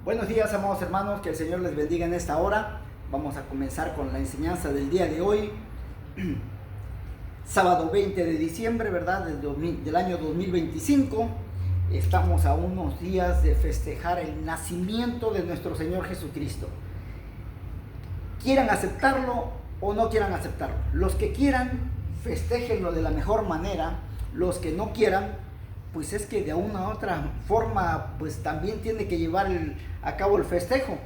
Buenos días, amados hermanos, que el Señor les bendiga en esta hora. Vamos a comenzar con la enseñanza del día de hoy, sábado 20 de diciembre, ¿verdad? Del año 2025. Estamos a unos días de festejar el nacimiento de nuestro Señor Jesucristo. Quieran aceptarlo o no quieran aceptarlo. Los que quieran, festéjenlo de la mejor manera. Los que no quieran, pues es que de una u otra forma, pues también tiene que llevar a cabo el festejo.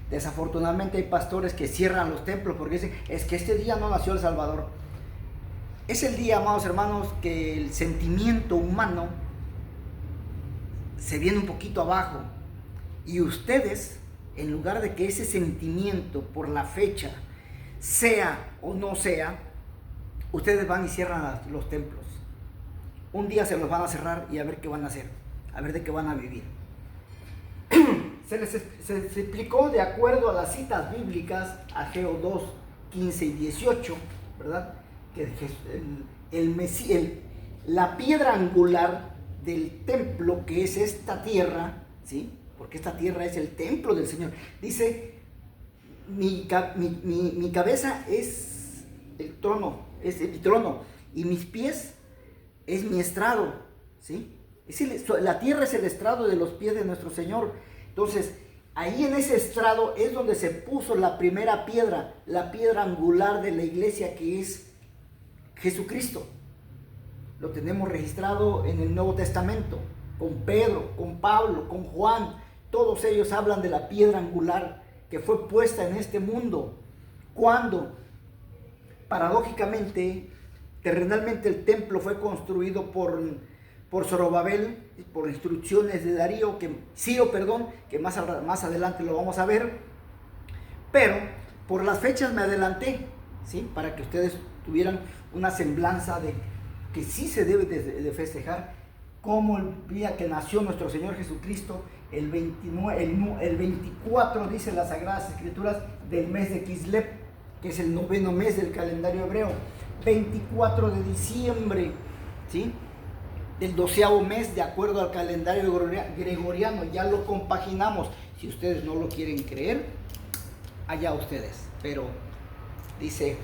Desafortunadamente hay pastores que cierran los templos porque dicen, es que este día no nació el Salvador. Es el día, amados hermanos, que el sentimiento humano se viene un poquito abajo. Y ustedes, en lugar de que ese sentimiento por la fecha sea o no sea, ustedes van y cierran los templos. Un día se los van a cerrar y a ver qué van a hacer, a ver de qué van a vivir. Se explicó de acuerdo a las citas bíblicas, Ageo 2, 15 y 18, ¿verdad? Que la piedra angular del templo, que es esta tierra, ¿sí? Porque esta tierra es el templo del Señor. Dice, mi cabeza es el trono, y mis pies es mi estrado, ¿sí? La tierra es el estrado de los pies de nuestro Señor. Entonces, ahí en ese estrado es donde se puso la primera piedra, la piedra angular de la iglesia, que es Jesucristo. Lo tenemos registrado en el Nuevo Testamento, con Pedro, con Pablo, con Juan. Todos ellos hablan de la piedra angular que fue puesta en este mundo. Cuando, paradójicamente, terrenalmente el templo fue construido por Zorobabel, por instrucciones de Ciro, que más adelante lo vamos a ver. Pero por las fechas me adelanté, ¿sí? Para que ustedes tuvieran una semblanza de que sí se debe de festejar, como el día que nació nuestro Señor Jesucristo, el 24, dice las Sagradas Escrituras, del mes de Kislev, que es el 9º mes del calendario hebreo. 24 de diciembre, ¿sí? Del 12º mes, de acuerdo al calendario gregoriano. Ya lo compaginamos. Si ustedes no lo quieren creer, allá ustedes. Pero dice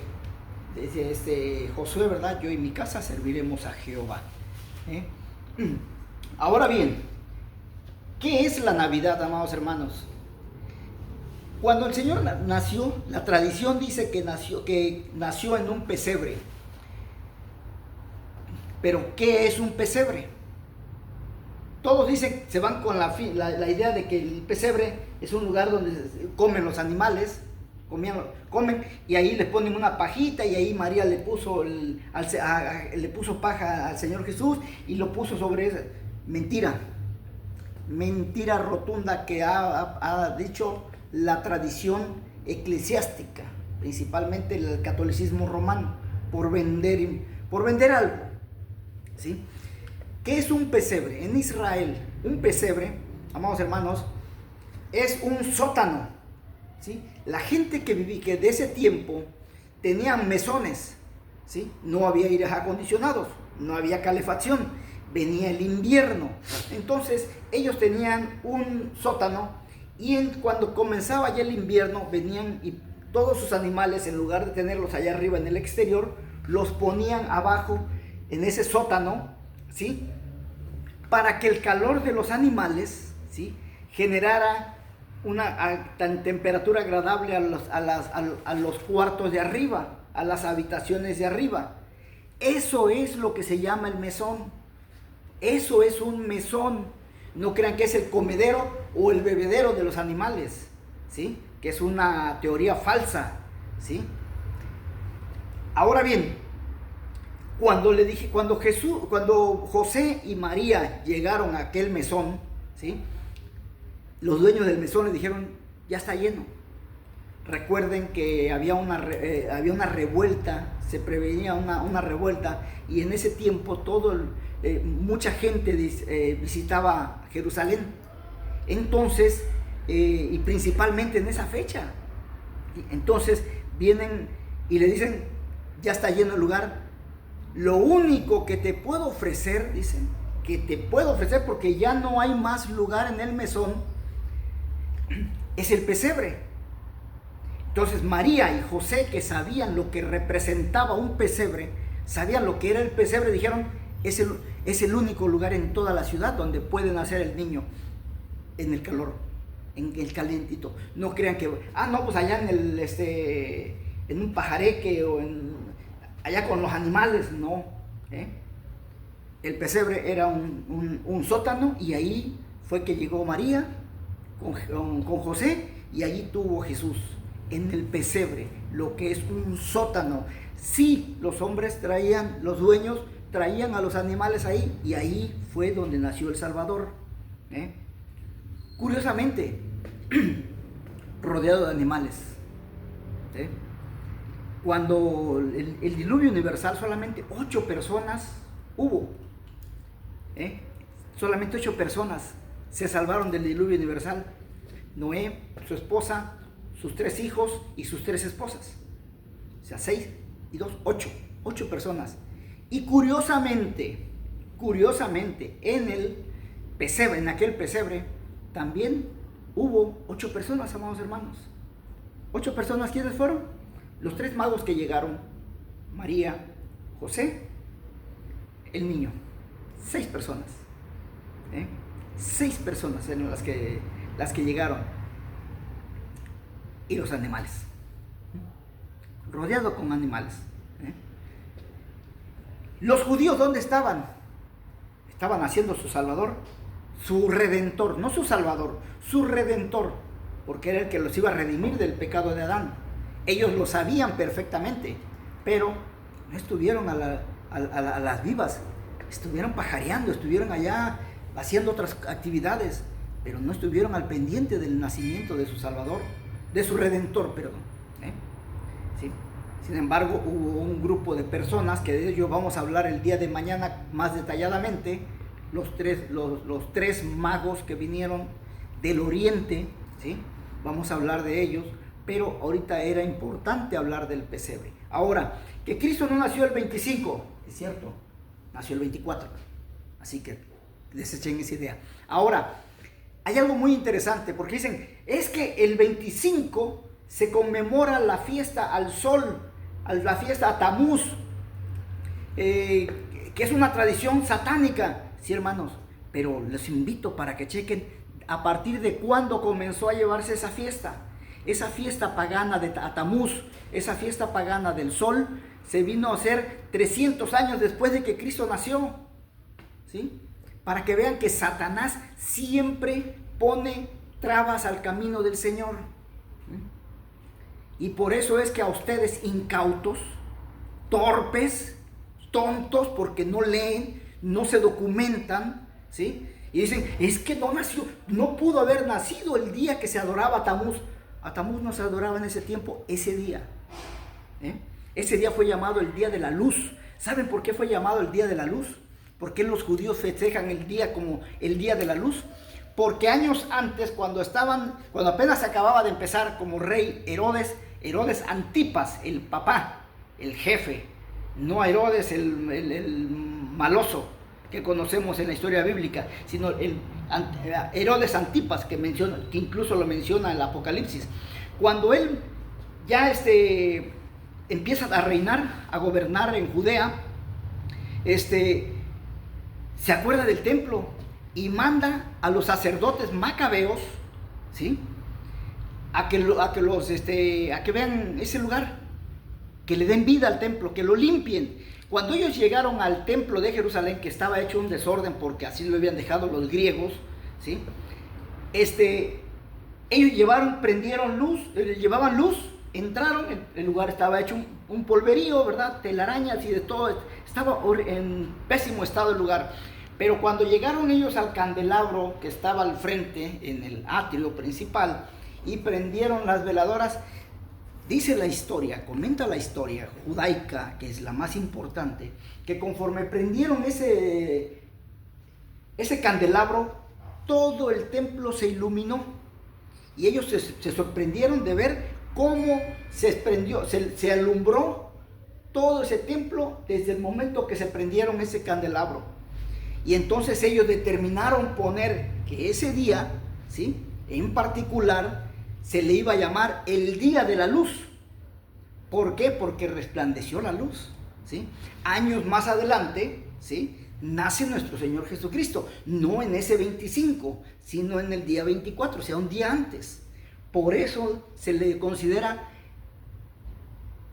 Josué, ¿verdad? Yo y mi casa serviremos a Jehová. Ahora bien, ¿qué es la Navidad, amados hermanos? Cuando el Señor nació, la tradición dice que nació en un pesebre. Pero ¿qué es un pesebre? Todos dicen, se van con la idea de que el pesebre es un lugar donde comen los animales, comen, y ahí les ponen una pajita, y ahí María le puso paja al Señor Jesús y lo puso sobre esa. Mentira rotunda que ha dicho la tradición eclesiástica, principalmente el catolicismo romano, por vender algo, ¿sí? ¿Qué es un pesebre? En Israel, un pesebre, amados hermanos, es un sótano, ¿sí? La gente que de ese tiempo tenían mesones, ¿sí? No había aires acondicionados, no había calefacción, venía el invierno. Entonces ellos tenían un sótano, y cuando comenzaba ya el invierno, venían y todos sus animales, en lugar de tenerlos allá arriba en el exterior, los ponían abajo en ese sótano, ¿sí? Para que el calor de los animales, ¿sí? Generara una temperatura agradable a los cuartos de arriba, a las habitaciones de arriba. Eso es lo que se llama el mesón. Eso es un mesón. No crean que es el comedero o el bebedero de los animales, ¿sí? Que es una teoría falsa, ¿sí? Ahora bien, cuando José y María llegaron a aquel mesón, ¿sí? Los dueños del mesón le dijeron, ya está lleno. Recuerden que había una revuelta, se prevenía una revuelta, y en ese tiempo mucha gente visitaba Jerusalén. Entonces, y principalmente en esa fecha. Entonces vienen y le dicen, ya está lleno el lugar. Lo único que te puedo ofrecer, dicen, porque ya no hay más lugar en el mesón, es el pesebre. Entonces María y José, que sabían lo que representaba un pesebre, sabían lo que era el pesebre, dijeron, es el único lugar en toda la ciudad donde puede nacer el niño en el calor, en el calientito. No crean que, no, pues allá en un pajareque o allá con los animales, no. El pesebre era un sótano, y ahí fue que llegó María con José, y allí tuvo Jesús, en el pesebre, lo que es un sótano. Sí, los hombres los dueños traían a los animales ahí, y ahí fue donde nació el Salvador. Curiosamente, rodeado de animales. Cuando el diluvio universal, solamente 8 personas hubo. Solamente 8 personas se salvaron del diluvio universal: Noé, su esposa, sus 3 hijos y sus 3 esposas. O sea, 6 y 2, 8 personas. Y curiosamente, en el pesebre, en aquel pesebre, también hubo 8 personas, amados hermanos. 8 personas, ¿quiénes fueron? Los 3 magos que llegaron: María, José, el niño. 6 personas. 6 personas eran las que llegaron. Y los animales, rodeado con animales. Los judíos, ¿dónde estaban? Estaban haciendo su Salvador, su Redentor, no su Salvador, su Redentor, porque era el que los iba a redimir del pecado de Adán. Ellos lo sabían perfectamente, pero no estuvieron a las vivas, estuvieron pajareando, estuvieron allá haciendo otras actividades, pero no estuvieron al pendiente del nacimiento de su Salvador, de su Redentor, perdón. ¿Sí? Sin embargo, hubo un grupo de personas, que de ellos vamos a hablar el día de mañana más detalladamente, los tres magos que vinieron del oriente, ¿sí? Vamos a hablar de ellos, pero ahorita era importante hablar del pesebre. Ahora, que Cristo no nació el 25, es cierto, nació el 24, así que desechen esa idea. Ahora, hay algo muy interesante, porque dicen, es que el 25 se conmemora la fiesta al sol, la fiesta a Tamuz, que es una tradición satánica. Sí, hermanos, pero les invito para que chequen a partir de cuándo comenzó a llevarse esa fiesta pagana de Tamuz, esa fiesta pagana del sol. Se vino a hacer 300 años después de que Cristo nació, ¿sí? Para que vean que Satanás siempre pone trabas al camino del Señor. Y por eso es que a ustedes, incautos, torpes, tontos, porque no leen, no se documentan, ¿sí? Y dicen, es que no pudo haber nacido el día que se adoraba a Tamuz. A Tamuz no se adoraba en ese tiempo, ese día. Ese día fue llamado el Día de la Luz. ¿Saben por qué fue llamado el Día de la Luz? ¿Por qué los judíos festejan el día como el Día de la Luz? Porque años antes, cuando apenas acababa de empezar como rey Herodes Antipas, el papá, el jefe, no Herodes el maloso que conocemos en la historia bíblica, sino Herodes Antipas, que incluso lo menciona en el Apocalipsis. Cuando él ya empieza a reinar, a gobernar en Judea, se acuerda del templo y manda a los sacerdotes macabeos, ¿sí? a que vean ese lugar, que le den vida al templo, que lo limpien. Cuando ellos llegaron al templo de Jerusalén, que estaba hecho un desorden porque así lo habían dejado los griegos, ¿sí? Ellos llevaban luz, entraron, el lugar estaba hecho un polverío, ¿verdad? Telarañas y de todo, estaba en pésimo estado el lugar. Pero cuando llegaron ellos al candelabro que estaba al frente, en el atrio principal, y prendieron las veladoras, dice la historia, comenta la historia judaica, que es la más importante, que conforme prendieron ese candelabro, todo el templo se iluminó. Y ellos se sorprendieron de ver cómo se alumbró todo ese templo desde el momento que se prendieron ese candelabro. Y entonces ellos determinaron poner que ese día, ¿sí?, En particular, se le iba a llamar el día de la luz. ¿Por qué? Porque resplandeció la luz, ¿sí? Años más adelante, ¿sí?, nace nuestro Señor Jesucristo, no en ese 25, sino en el día 24, o sea, un día antes. Por eso se le considera,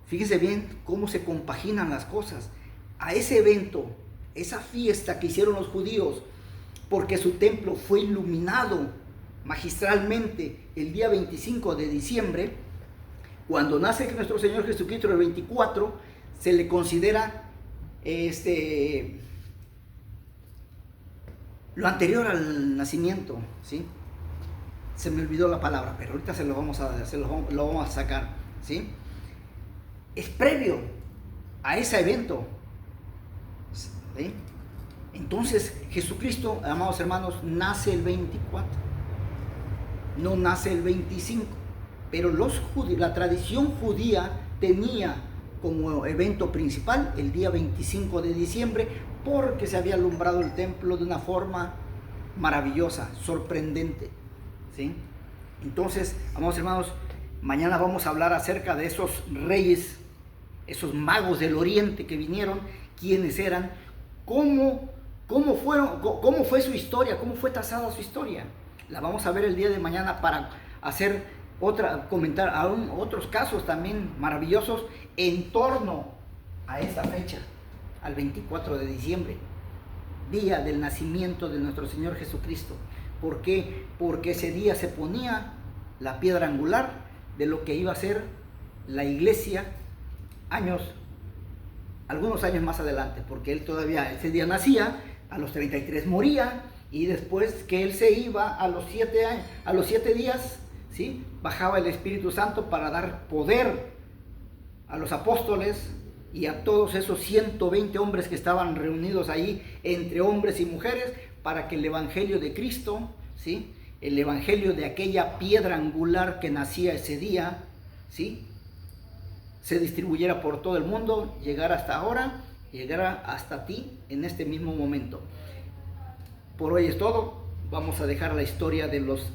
fíjese bien cómo se compaginan las cosas, a ese evento, esa fiesta que hicieron los judíos, porque su templo fue iluminado magistralmente el día 25 de diciembre, cuando nace nuestro Señor Jesucristo el 24, se le considera lo anterior al nacimiento, ¿sí? Se me olvidó la palabra, pero ahorita lo vamos a sacar, ¿sí? Es previo a ese evento, ¿sí? Entonces Jesucristo, amados hermanos, nace el 24, no nace el 25, pero la tradición judía tenía como evento principal el día 25 de diciembre, porque se había alumbrado el templo de una forma maravillosa, sorprendente, ¿sí? Entonces, amados hermanos, mañana vamos a hablar acerca de esos reyes, esos magos del oriente que vinieron, quiénes eran, cómo fue su historia, cómo fue trazada su historia. La vamos a ver el día de mañana para hacer comentar aún otros casos también maravillosos en torno a esta fecha, al 24 de diciembre, día del nacimiento de nuestro Señor Jesucristo. ¿Por qué? Porque ese día se ponía la piedra angular de lo que iba a ser la iglesia algunos años más adelante, porque él todavía ese día nacía, a los 33 moría, y después que él se iba a los 7 días, ¿sí?, bajaba el Espíritu Santo para dar poder a los apóstoles y a todos esos 120 hombres que estaban reunidos ahí, entre hombres y mujeres, para que el Evangelio de Cristo, ¿sí?, el Evangelio de aquella piedra angular que nacía ese día, ¿sí?, se distribuyera por todo el mundo, llegara hasta ahora, llegara hasta ti en este mismo momento. Por hoy es todo. Vamos a dejar la historia de los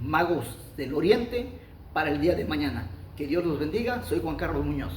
magos del Oriente para el día de mañana. Que Dios los bendiga. Soy Juan Carlos Muñoz.